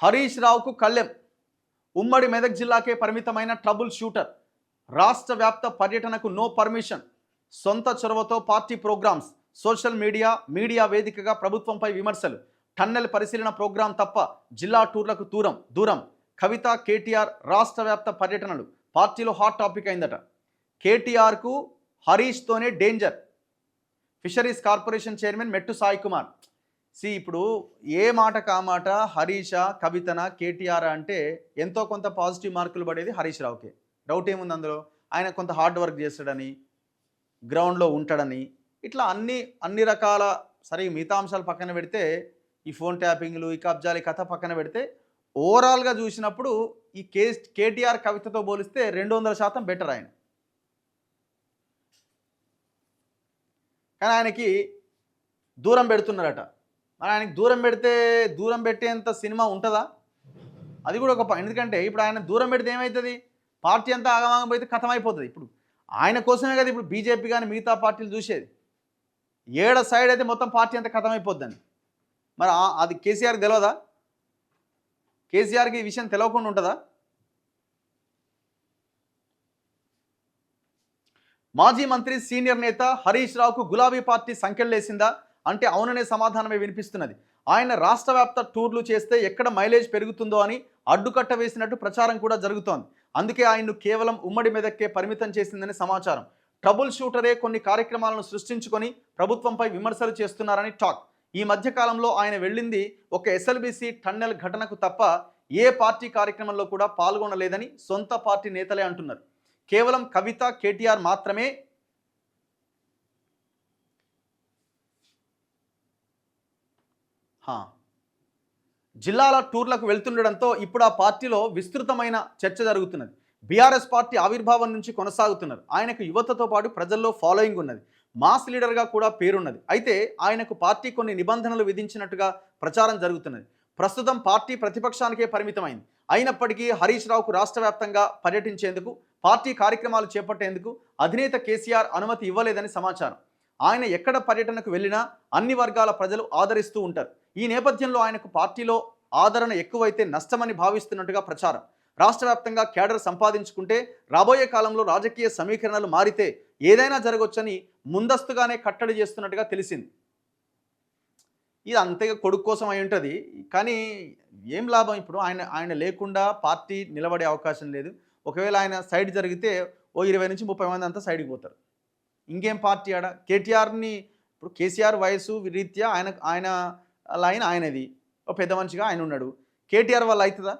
హరీష్ రావుకు కళ్ళెం. ఉమ్మడి మెదక్ జిల్లాకే పరిమితమైన ట్రబుల్ షూటర్. రాష్ట్ర వ్యాప్త పర్యటనకు నో పర్మిషన్. సొంత చొరవతో పార్టీ ప్రోగ్రామ్స్. సోషల్ మీడియా వేదికగా ప్రభుత్వంపై విమర్శలు. టన్నెల్ పరిశీలన ప్రోగ్రాం తప్ప జిల్లా టూర్లకు దూరం. కవిత కేటీఆర్ రాష్ట్ర వ్యాప్త పర్యటనలు పార్టీలో హాట్ టాపిక్ అయిందట. కేటీఆర్కు హరీష్తోనే డేంజర్. ఫిషరీస్ కార్పొరేషన్ చైర్మన్ మెట్టు సాయి కుమార్. ఇప్పుడు ఏ మాట కామాట హరీష కవితన కేటీఆర్ అంటే ఎంతో కొంత పాజిటివ్ మార్కులు పడేది హరీష్ రావుకే. డౌట్ ఏముంది అందులో? ఆయన కొంత హార్డ్ వర్క్ చేస్తాడని, గ్రౌండ్లో ఉంటాడని, ఇట్లా అన్ని రకాల. సరే మిగతా అంశాలు పక్కన పెడితే, ఈ ఫోన్ ట్యాపింగ్లు, ఈ కబ్జాలు, కథ పక్కన పెడితే, ఓవరాల్గా చూసినప్పుడు ఈ కేటీఆర్ కవితతో పోలిస్తే 200% బెటర్ ఆయన. కానీ ఆయనకి దూరం పెడుతున్నారట. మరి ఆయనకి దూరం పెట్టేంత సినిమా ఉంటుందా? అది కూడా ఒక. ఎందుకంటే ఇప్పుడు ఆయన దూరం పెడితే ఏమవుతుంది? పార్టీ అంతా ఆగమాగం పోతే కథం అయిపోతుంది. ఇప్పుడు ఆయన కోసమే కదా ఇప్పుడు బీజేపీ కానీ మిగతా పార్టీలు చూసేది. ఏడ సైడ్ అయితే మొత్తం పార్టీ అంతా కథం అయిపోద్దని. మరి అది కేసీఆర్కి తెలియదా? కేసీఆర్కి ఈ విషయం తెలియకుండా ఉంటుందా? మాజీ మంత్రి సీనియర్ నేత హరీష్ రావుకు గులాబీ పార్టీ సంకెళ్ళేసిందా అంటే అవుననే సమాధానమే వినిపిస్తున్నది. ఆయన రాష్ట్ర వ్యాప్త టూర్లు చేస్తే ఎక్కడ మైలేజ్ పెరుగుతుందో అని అడ్డుకట్ట వేసినట్టు ప్రచారం కూడా జరుగుతోంది. అందుకే ఆయన్ను కేవలం ఉమ్మడి మెదక్కే పరిమితం చేసిందని సమాచారం. ట్రబుల్ షూటరే కొన్ని కార్యక్రమాలను సృష్టించుకొని ప్రభుత్వంపై విమర్శలు చేస్తున్నారని టాక్. ఈ మధ్యకాలంలో ఆయన వెళ్ళింది ఒక ఎస్ఎల్బీసీ టన్నెల్ ఘటనకు తప్ప ఏ పార్టీ కార్యక్రమంలో కూడా పాల్గొనలేదని సొంత పార్టీ నేతలే అంటున్నారు. కేవలం కవిత కేటీఆర్ మాత్రమే జిల్లాల టూర్లకు వెళ్తుండడంతో ఇప్పుడు ఆ పార్టీలో విస్తృతమైన చర్చ జరుగుతున్నది. బీఆర్ఎస్ పార్టీ ఆవిర్భావం నుంచి కొనసాగుతున్నారు. ఆయనకు యువతతో పాటు ప్రజల్లో ఫాలోయింగ్ ఉన్నది. మాస్ లీడర్గా కూడా పేరున్నది. అయితే ఆయనకు పార్టీ కొన్ని నిబంధనలు విధించినట్టుగా ప్రచారం జరుగుతున్నది. ప్రస్తుతం పార్టీ ప్రతిపక్షానికే పరిమితమైంది. అయినప్పటికీ హరీష్ రావుకు రాష్ట్ర వ్యాప్తంగా పర్యటించేందుకు, పార్టీ కార్యక్రమాలు చేపట్టేందుకు అధినేత కేసీఆర్ అనుమతి ఇవ్వలేదని సమాచారం. ఆయన ఎక్కడ పర్యటనకు వెళ్ళినా అన్ని వర్గాల ప్రజలు ఆదరిస్తూ ఉంటారు. ఈ నేపథ్యంలో ఆయనకు పార్టీలో ఆదరణ ఎక్కువైతే నష్టమని భావిస్తున్నట్టుగా ప్రచారం. రాష్ట్ర వ్యాప్తంగా కేడర్ సంపాదించుకుంటే రాబోయే కాలంలో రాజకీయ సమీకరణలు మారితే ఏదైనా జరగొచ్చని ముందస్తుగానే కట్టడి చేస్తున్నట్టుగా తెలిసింది. ఇది అంతేగా కొడుకు కోసం అయి ఉంటుంది. కానీ ఏం లాభం? ఇప్పుడు ఆయన లేకుండా పార్టీ నిలబడే అవకాశం లేదు. ఒకవేళ ఆయన సైడ్ జరిగితే ఓ 20 నుంచి 30 మంది అంతా సైడ్కి పోతారు. ఇంకేం పార్టీ ఆడ? కేటీఆర్ని ఇప్పుడు కేసీఆర్ వయసు రీత్యా ఆయన లైన్ ఆయనది, ఒక పెద్ద మనిషిగా ఆయన ఉన్నాడు. కేటీఆర్ వల్ల అవుతుందా?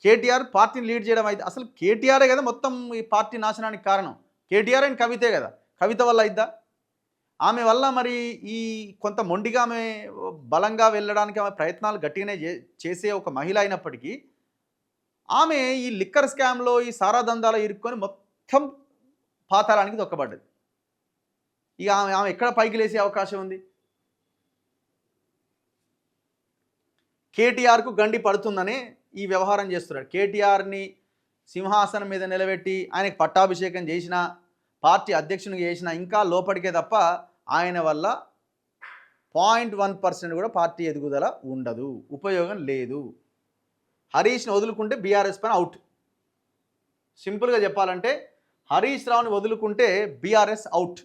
కేటీఆర్ పార్టీని లీడ్ చేయడం అయితే అసలు కేటీఆరే కదా మొత్తం ఈ పార్టీ నాశనానికి కారణం. కేటీఆర్ అండ్ కవితే కదా. కవిత వల్ల అయిద్దా? ఆమె వల్ల మరి ఈ కొంత మొండిగా ఆమె బలంగా వెళ్ళడానికి ఆమె ప్రయత్నాలు గట్టిగానే చేసే ఒక మహిళ అయినప్పటికీ ఆమె ఈ లిక్కర్ స్కామ్లో, ఈ సారా దందాలో ఇరుక్కొని మొత్తం పాతాళానికి దొక్కబడ్డది. ఇక ఆమె ఎక్కడ పైకి లేసే అవకాశం ఉంది? కేటీఆర్కు గండి పడుతుందనే ఈ వ్యవహారం చేస్తున్నాడు. కేటీఆర్ని సింహాసనం మీద నిలబెట్టి ఆయనకు పట్టాభిషేకం చేసినా, పార్టీ అధ్యక్షునిగా చేసినా ఇంకా లోపలికే తప్ప ఆయన వల్ల 0.1% కూడా పార్టీ ఎదుగుదల ఉండదు, ఉపయోగం లేదు. హరీష్ని వదులుకుంటే బీఆర్ఎస్ పైన అవుట్. సింపుల్గా చెప్పాలంటే హరీష్ రావుని వదులుకుంటే బీఆర్ఎస్ అవుట్.